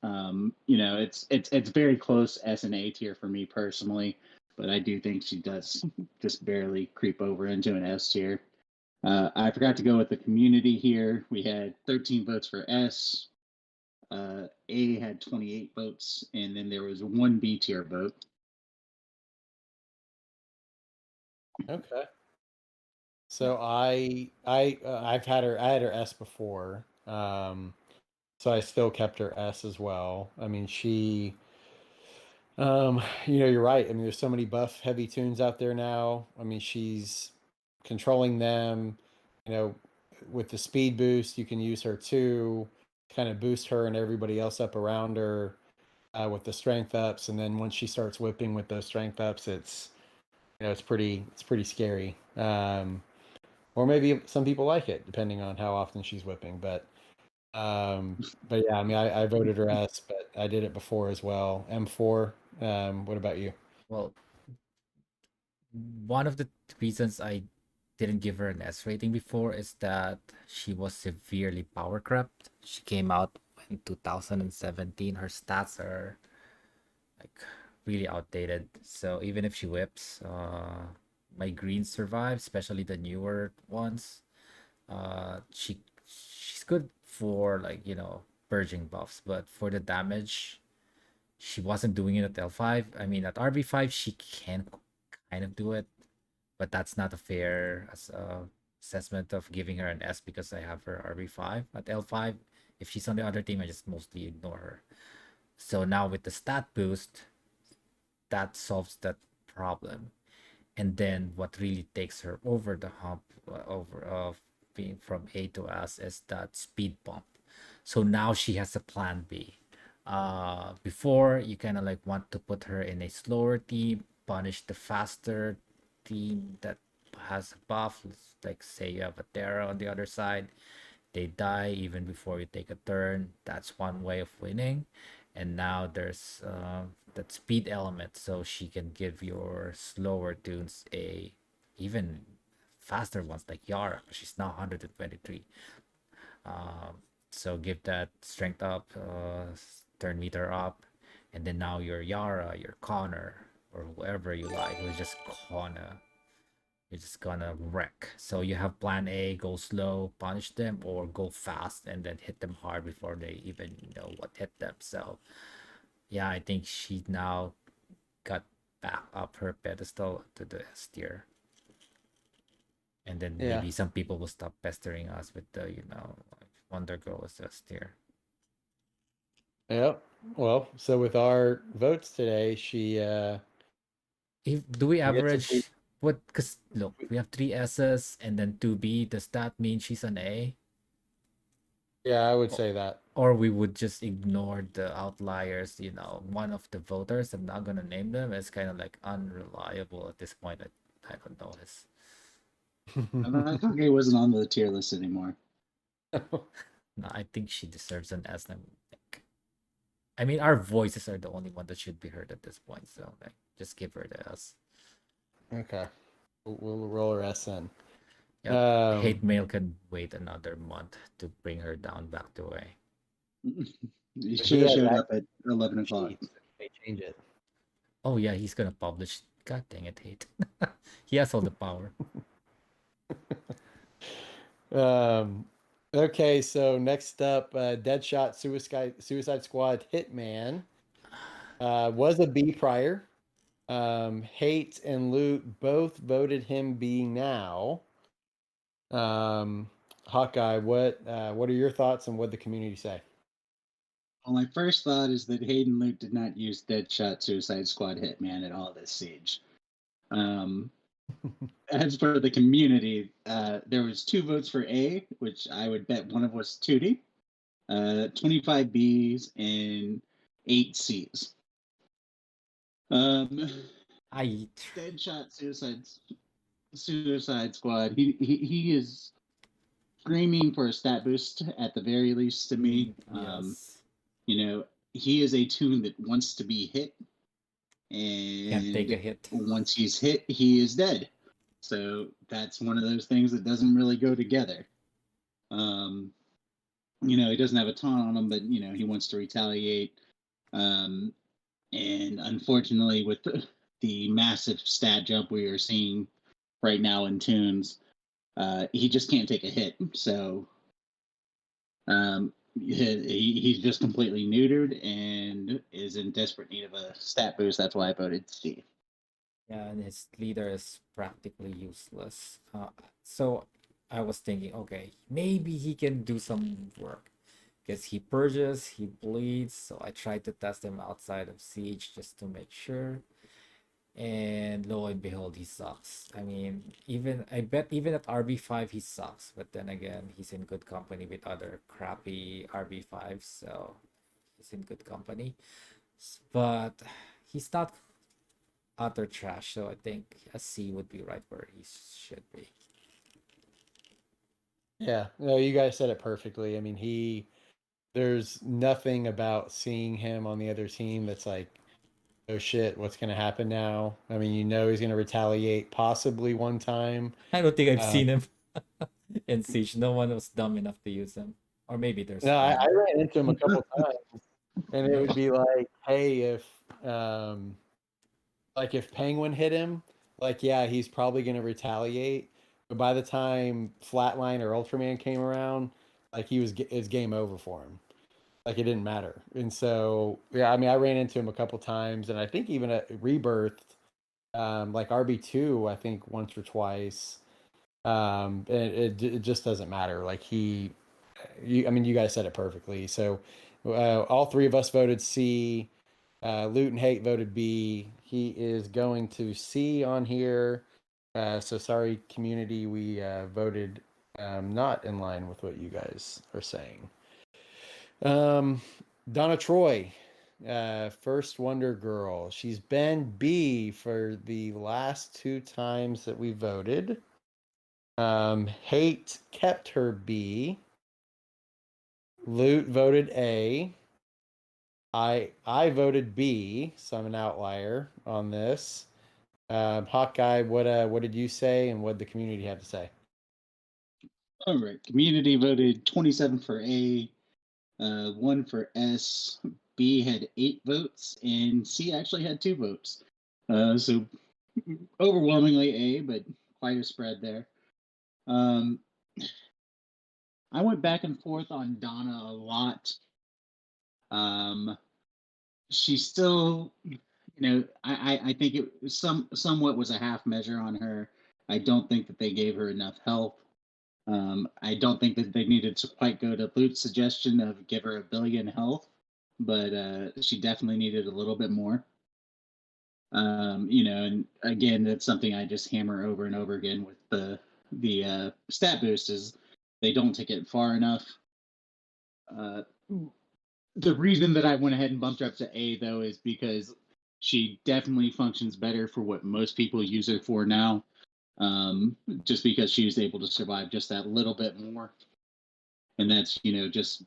It's very close S and A tier for me personally, but I do think she does just barely creep over into an S tier. I forgot to go with the community here. We had 13 votes for S. A had 28 votes, and then there was one B tier vote. Okay. So I've had her. I had her S before. So I still kept her S as well. I mean, you're right. I mean, there's so many buff heavy tunes out there now. I mean, she's controlling them. You know, with the speed boost, you can use her too, kind of boost her and everybody else up around her with the strength ups. And then once she starts whipping with those strength ups, it's pretty scary. Or maybe some people like it, depending on how often she's whipping. But yeah, I mean, I voted her S, but I did it before as well. M4. What about you? Well, one of the reasons I didn't give her an S rating before is that she was severely power crept. She came out in 2017. Her stats are like really outdated. So even if she whips, my greens survive, especially the newer ones. She's good for like purging buffs, but for the damage, she wasn't doing it at L5. I mean, at RB5 she can kind of do it, but that's not a fair assessment of giving her an S because I have her RB5 at L5. If she's on the other team, I just mostly ignore her. So now with the stat boost, that solves that problem. And then what really takes her over the hump, over of being from A to S, is that speed bump. So now she has a plan B. Before you kind of like want to put her in a slower team, punish the faster team that has a buff. Like say you have a Terra on the other side, they die even before you take a turn. That's one way of winning. And now there's that speed element, so she can give your slower tunes a even faster ones like Yara. She's now 123. So give that strength up, turn meter up, and then now your Yara, your Connor, or whoever you like, who's just gonna you're just gonna wreck. So you have plan A, go slow, punish them, or go fast and then hit them hard before they even know what hit them. So yeah, I think she now got back up her pedestal to the S tier. And then Yeah. maybe some people will stop pestering us with the, Wonder Girl is S tier. Yep. Well, so with our votes today, Do we I guess if we, average what? Because look, we have three S's and then two B. Does that mean she's an A? yeah, I would say that. Or we would just ignore the outliers. One of the voters, I'm not gonna name them, is kind of like unreliable at this point. I don't know his. I thought he wasn't on the tier list anymore. No, I think she deserves an S. I mean, our voices are the only one that should be heard at this point. So like, just give her the S. Okay. We'll roll her S in. Yep. Hate mail can wait another month to bring her down back to A. He But should he have has showed access up at 11 to o'clock. cheats. They change it. Oh yeah, he's gonna publish. God dang it, hate. He has all the power. Okay, so next up, Deadshot Suicide Squad Hitman was a B prior. Hate and Loot both voted him B now. Hawkeye, what are your thoughts and what the community say? Well, my first thought is that Hayden Luke did not use Deadshot Suicide Squad Hitman at all this siege. As for the community, there was 2 votes for A, which I would bet one of was 2D, 25 Bs, and 8 Cs. I Deadshot Suicide Squad. He is screaming for a stat boost at the very least to me. Yes. You know, he is a toon that wants to be hit, Can't take a and hit. once he's hit, he is dead. So that's one of those things that doesn't really go together. Um, he doesn't have a taunt on him, but he wants to retaliate. Um, and unfortunately, with the massive stat jump we are seeing right now in tunes, he just can't take a hit. So he's just completely neutered and is in desperate need of a stat boost. That's why I voted C. Yeah, and his leader is practically useless. So I was thinking, okay, maybe he can do some work. Because he purges, he bleeds, so I tried to test him outside of Siege just to make sure. And lo and behold, he sucks. I mean, I bet even at RB5 he sucks. But then again, he's in good company with other crappy RB5s, so he's in good company. But he's not utter trash, so I think a C would be right where he should be. Yeah, no, you guys said it perfectly. I mean, there's nothing about seeing him on the other team that's like, oh shit, what's going to happen now? I mean, he's going to retaliate possibly one time. I don't think I've Uh, seen him in Siege. No one was dumb enough to use him. Or maybe there's no, I one. ran into him a couple times, and it would be like, hey, um, if Penguin hit him, like, yeah, he's probably going to retaliate. But by the time Flatline or Ultraman came around, like it's game over for him. Like it didn't matter. And so, yeah, I mean, I ran into him a couple times, and I think even at Rebirth, like RB2, I think once or twice. It just doesn't matter. Like I mean, you guys said it perfectly. So, all three of us voted C. Loot and Hate voted B. He is going to C on here. So sorry, community. We voted not in line with what you guys are saying. Um, Donna Troy, first Wonder Girl. She's been B for the last two times that we voted. Hate kept her B. Loot voted A. I voted B, so I'm an outlier on this. Hawkeye, what did you say, and what did the community have to say? All right. Community voted 27 for A, 1 for S. B had 8 votes, and C actually had 2 votes. So overwhelmingly A, but quite a spread there. I went back and forth on Donna a lot. She still, I think it was somewhat was a half measure on her. I don't think that they gave her enough health. I don't think that they needed to quite go to Luke's suggestion of give her 1 billion health, but she definitely needed a little bit more. And again, that's something I just hammer over and over again with the stat boost is they don't take it far enough. The reason that I went ahead and bumped her up to A though is because she definitely functions better for what most people use her for now. Just because she was able to survive just that little bit more, and that's just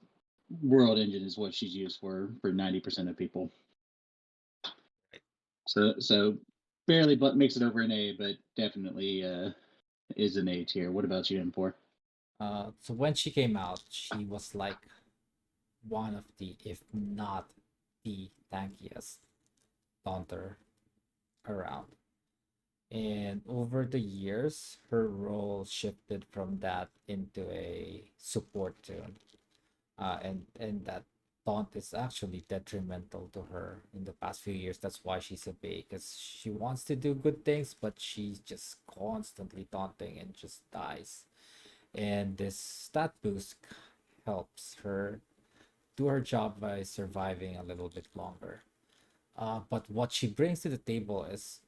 World Engine is what she's used for 90% of people. So barely, but makes it over an A, but definitely is an A tier. What about you, M4? So when she came out, she was like one of the, if not the tankiest taunter around. And over the years, her role shifted from that into a support toon. And that taunt is actually detrimental to her in the past few years. That's why she's a B, because she wants to do good things, but she's just constantly taunting and just dies. And this stat boost helps her do her job by surviving a little bit longer. But what she brings to the table is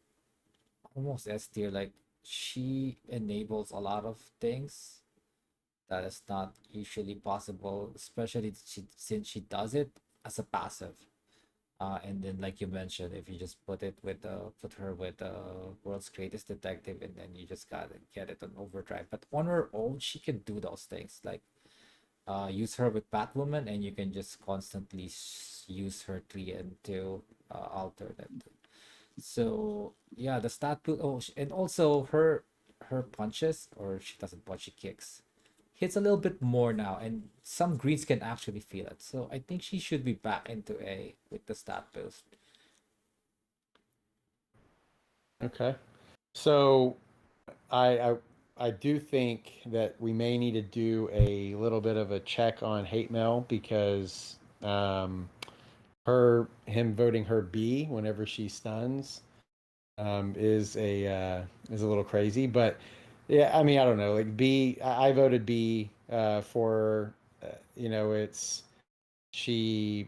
almost S tier. Like she enables a lot of things that is not usually possible, especially since she does it as a passive. And then, like you mentioned, if you just put her with world's greatest detective, and then you just gotta get it on overdrive. But on her own, she can do those things. Like use her with Batwoman, and you can just constantly use her 3 and 2 alternate. So yeah, the stat pool. Oh, and also her punches, or she doesn't punch, she kicks, hits a little bit more now, and some greens can actually feel it. So I think she should be back into A with the stat boost. Okay. So I, I I do think that we may need to do a little bit of a check on hate mail because him voting her B whenever she stuns is a little crazy. But yeah, I mean I don't know. Like B, I voted B for it's she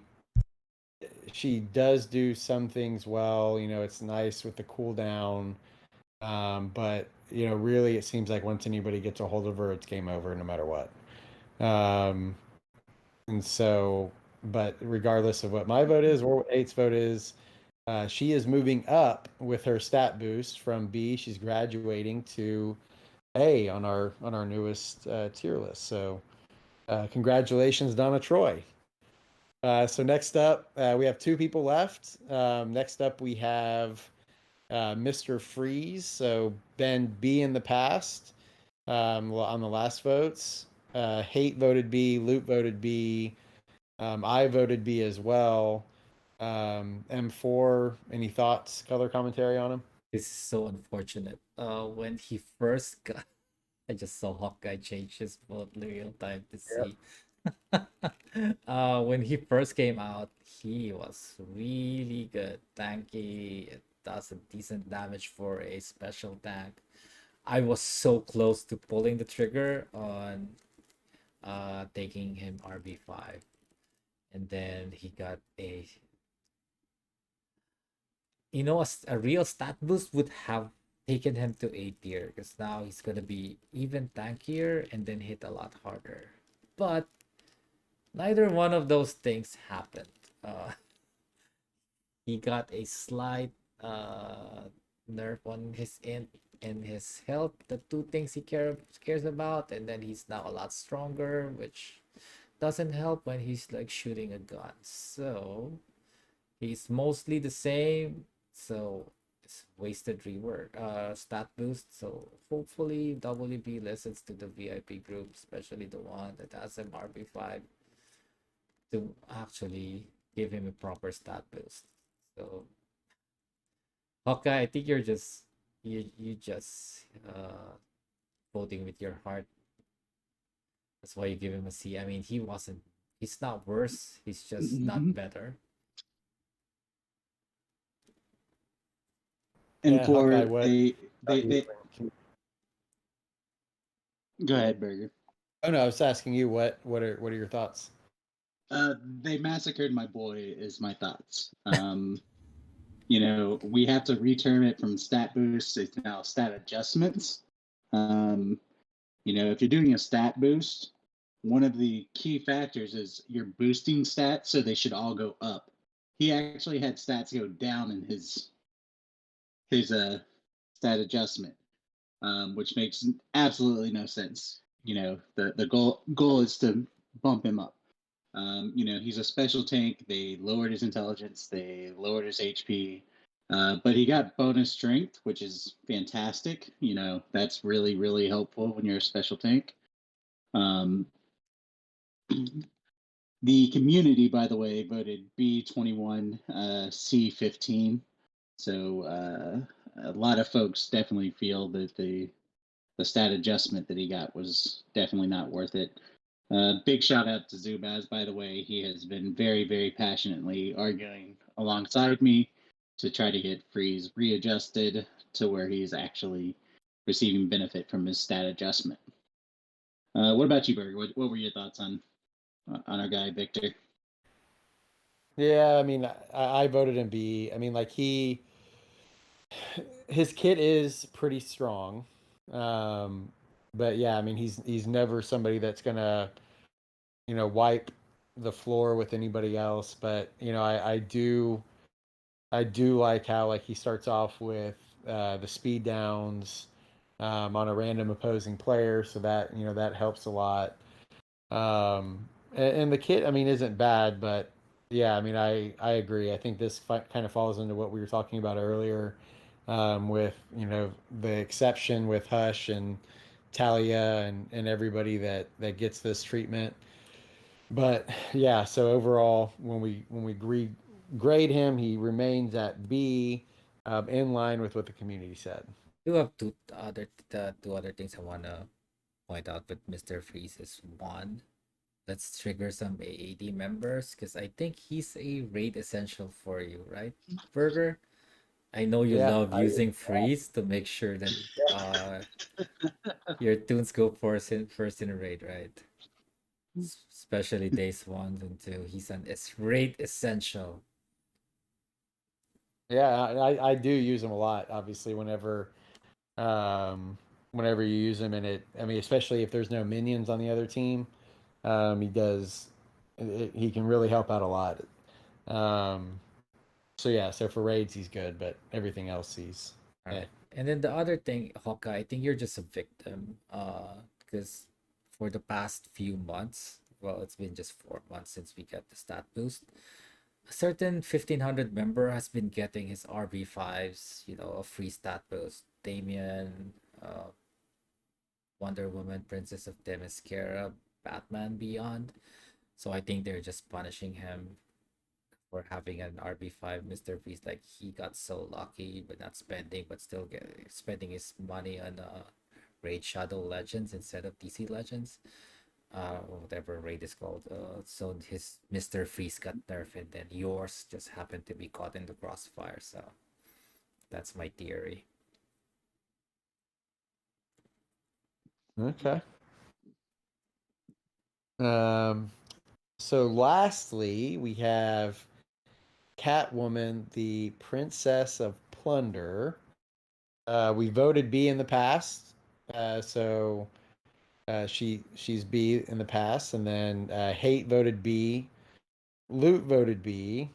she does do some things well. It's nice with the cooldown. But really, it seems like once anybody gets a hold of her, it's game over, no matter what. Um, and so, but regardless of what my vote is or what Eight's vote is, she is moving up with her stat boost from B. She's graduating to A on our newest tier list. So, congratulations, Donna Troy. So next up, we have two people left. Next up, we have Mr. Freeze. So Ben B in the past on the last votes. Hate voted B. Loot voted B. I voted B as well. M4, any thoughts, color commentary on him? This is so unfortunate. When he first got, I just saw Hawkeye change his vote in real time to Yep. see. When he first came out, he was really good. Tanky, it does a decent damage for a special tank. I was so close to pulling the trigger on taking him RB5. And then he got a real stat boost would have taken him to A tier, because now he's gonna be even tankier and then hit a lot harder. But neither one of those things happened. He got a slight nerf on his int and his health, the two things he cares about, and then he's now a lot stronger, which doesn't help when he's like shooting a gun. So he's mostly the same. So it's wasted rework, stat boost. So hopefully WB listens to the VIP group, especially the one that has him RB5, to actually give him a proper stat boost. So Hawkeye, I think you just voting with your heart. That's why you give him a C. I mean, he's not worse, he's just not better. And Yeah, for Hawkeye, what? they go ahead, Burger. Oh no, I was asking you what are your thoughts? They massacred my boy. Is my thoughts. We have to reterm it from stat boosts. It's now stat adjustments. Um, if you're doing a stat boost, one of the key factors is your boosting stats, so they should all go up. He actually had stats go down in his stat adjustment, which makes absolutely no sense. The goal is to bump him up. He's a special tank. They lowered his intelligence. They lowered his HP. But he got bonus strength, which is fantastic. That's really, really helpful when you're a special tank. Um, the community, by the way, voted B21, C15. So a lot of folks definitely feel that the stat adjustment that he got was definitely not worth it. Big shout out to Zubaz, by the way. He has been very, very passionately arguing alongside me to try to get Freeze readjusted to where he's actually receiving benefit from his stat adjustment. What about you, Berger? What were your thoughts on our guy Victor? Yeah, I mean, I voted him B. I mean, like his kit is pretty strong. Um, but yeah, I mean, he's never somebody that's gonna, wipe the floor with anybody else, but I do like how like he starts off with the speed downs on a random opposing player, so that that helps a lot. And the kit, I mean, isn't bad, but yeah, I mean, I agree. I think this kind of falls into what we were talking about earlier, with the exception with Hush and Talia and everybody that gets this treatment. But yeah, so overall, when we grade him, he remains at B, in line with what the community said. Do have two other things I wanna point out with Mr. Freeze is one, let's trigger some AAD members because I think he's a raid essential for you, right, Burger? I know you Yeah, love using Freeze to make sure that your tunes go first in a raid, right? Especially days 1 and 2. He's an raid essential. yeah, I do use him a lot. Obviously, whenever you use him, and I mean, especially if there's no minions on the other team, he does. He can really help out a lot. Um, so yeah, so for raids he's good, but everything else he's All eh. right. And then the other thing, Hawkeye, I think you're just a victim. Because for the past few months, well, it's been just 4 months since we got the stat boost. A certain 1500 member has been getting his RB5s, a free stat boost. Damien, Wonder Woman, Princess of Themyscira, Batman Beyond. So I think they're just punishing him for having an RB5. Mr. Freeze, like he got so lucky but not spending, but still spending his money on Raid Shadow Legends instead of DC Legends. Whatever raid is called. So his Mr. Freeze got nerfed, and then yours just happened to be caught in the crossfire. So that's my theory. Okay. Um, so lastly, we have Catwoman, the Princess of Plunder. We voted B in the past, so she's B in the past, and then Hate voted B, Loot voted B,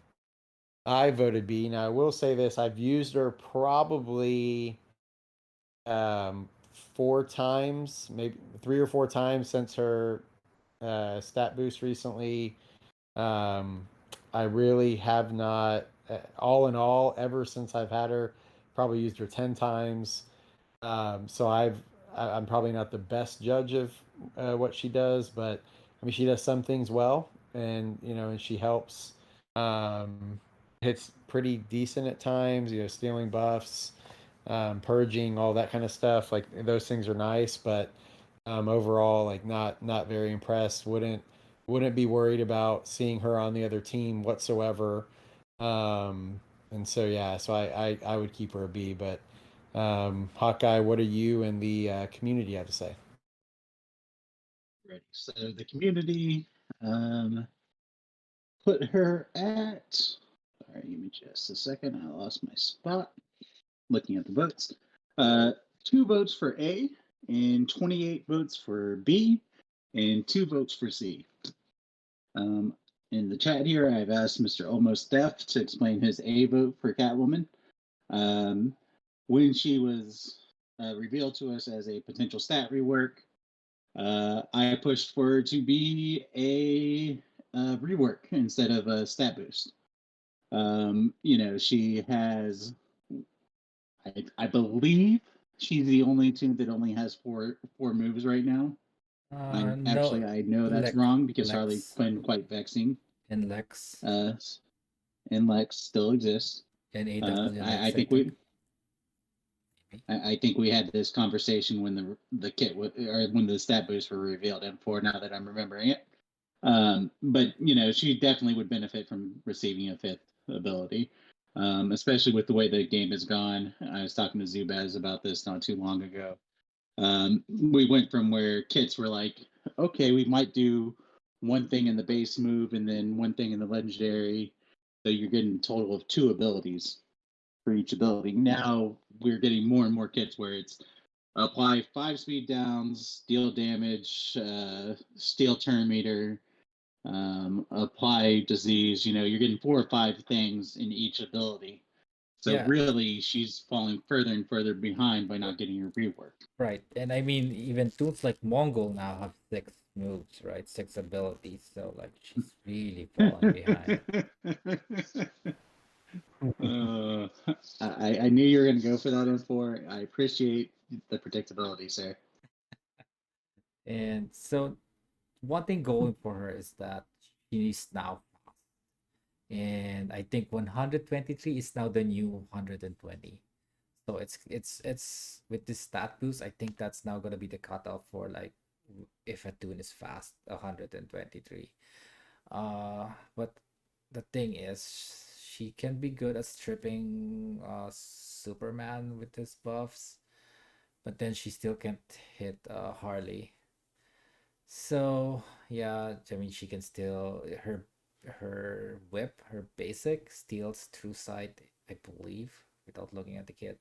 I voted B. Now I will say this: I've used her probably 4 times, maybe 3 or 4 times since her stat boost recently. Um, I really have not, all in all, ever since I've had her, probably used her 10 times. So I'm probably not the best judge of what she does, but I mean she does some things well, and and she helps. Um, hits pretty decent at times. Stealing buffs, purging, all that kind of stuff. Like those things are nice, but overall, like not very impressed. Wouldn't be worried about seeing her on the other team whatsoever. And so yeah, so I would keep her a B. But Hawkeye, what do you and the community have to say? Ready. So the community put her at. Sorry, give me just a second. I lost my spot. Looking at the votes. 2 votes for A, and 28 votes for B, and 2 votes for C. In the chat here, I've asked Mr. Almost Deaf to explain his A vote for Catwoman. When she was revealed to us as a potential stat rework, I pushed for her to be a rework instead of a stat boost. She has, I believe, she's the only toon that only has four moves right now. No, I know that's wrong because Harley Lex Quinn quite vexing. and Lex And Lex still exists. and AW Lex, I I think think. Maybe. I think we had this conversation when the kit or when the stat boosts were revealed. M4. Now that I'm remembering it, but she definitely would benefit from receiving a 5th ability, especially with the way the game has gone. I was talking to Zubaz about this not too long ago. We went from where kits were like, okay, we might do one thing in the base move and then one thing in the legendary, so you're getting a total of 2 abilities for each ability. Now we're getting more and more kits where it's apply 5 speed downs, deal damage, steal turn meter, apply disease, you're getting 4 or 5 things in each ability. So Yeah. really, she's falling further and further behind by not getting her rework. Right. And I mean, even tools like Mongol now have 6 moves, right? 6 abilities. So, like, she's really falling behind. uh, I knew you were going to go for that M4. I appreciate the predictability, sir. And so, one thing going for her is that she's now fast. And I think 123 is now the new 120. So it's with this stat boost, I think that's now gonna be the cutoff for like if a toon is fast, 123. But the thing is, she can be good at stripping Superman with his buffs, but then she still can't hit Harley. So yeah, I mean she can still her whip, her basic steals true sight, I believe, without looking at the kit.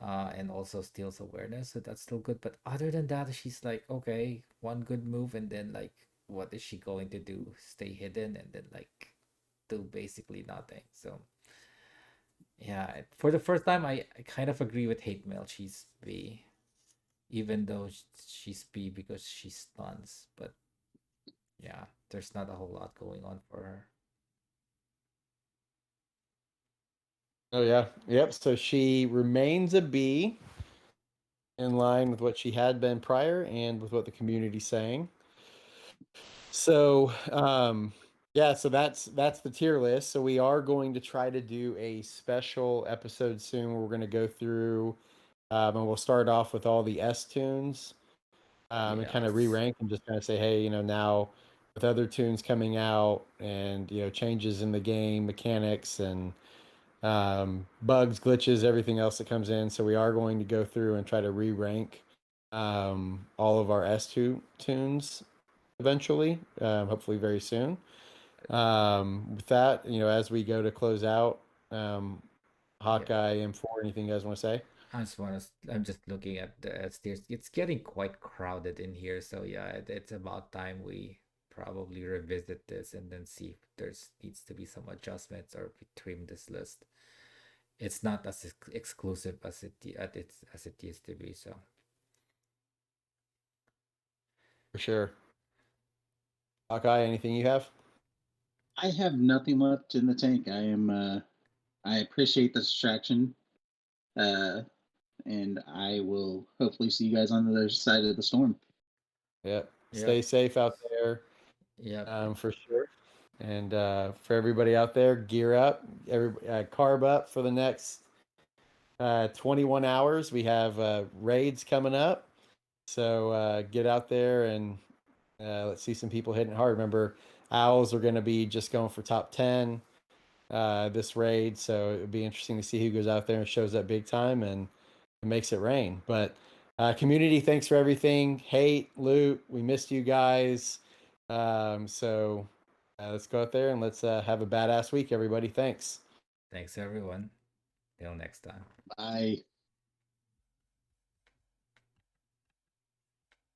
And also steals awareness, so that's still good. But other than that, she's like, okay, one good move, and then like, what is she going to do? Stay hidden, and then like, do basically nothing. So yeah, for the first time, I kind of agree with Hatemael. She's B, even though she's B because she stuns. But yeah, there's not a whole lot going on for her. Oh yeah, yep. So she remains a B, in line with what she had been prior and with what the community's saying. So yeah, so that's the tier list. So we are going to try to do a special episode soon where we're going to go through and we'll start off with all the S tunes and kind of Yes. re-rank and just kind of say, hey, now with other tunes coming out and changes in the game mechanics and bugs, glitches, everything else that comes in. So we are going to go through and try to re-rank all of our S2 tunes eventually, hopefully very soon. With that, as we go to close out, Yeah. Hawkeye M4, anything you guys want to say? I'm just looking at the stairs. It's getting quite crowded in here, so yeah, it's about time we probably revisit this and then see if there's needs to be some adjustments or we trim this list. It's not as exclusive as it used to be. So For sure. Hawkeye, anything you have? I have nothing left in the tank. I appreciate the distraction. And I will hopefully see you guys on the other side of the storm. Yep. yeah, Stay safe out there, yeah, for sure. And for everybody out there, gear up, carb up for the next 21 hours. We have raids coming up. So get out there and let's see some people hitting hard. Remember, Owls are going to be just going for top 10 this raid. So it would be interesting to see who goes out there and shows up big time and makes it rain. But community, thanks for everything. Hate, Loot, we missed you guys. So let's go out there and let's have a badass week, everybody. Thanks. thanks everyone. Till next time. Bye.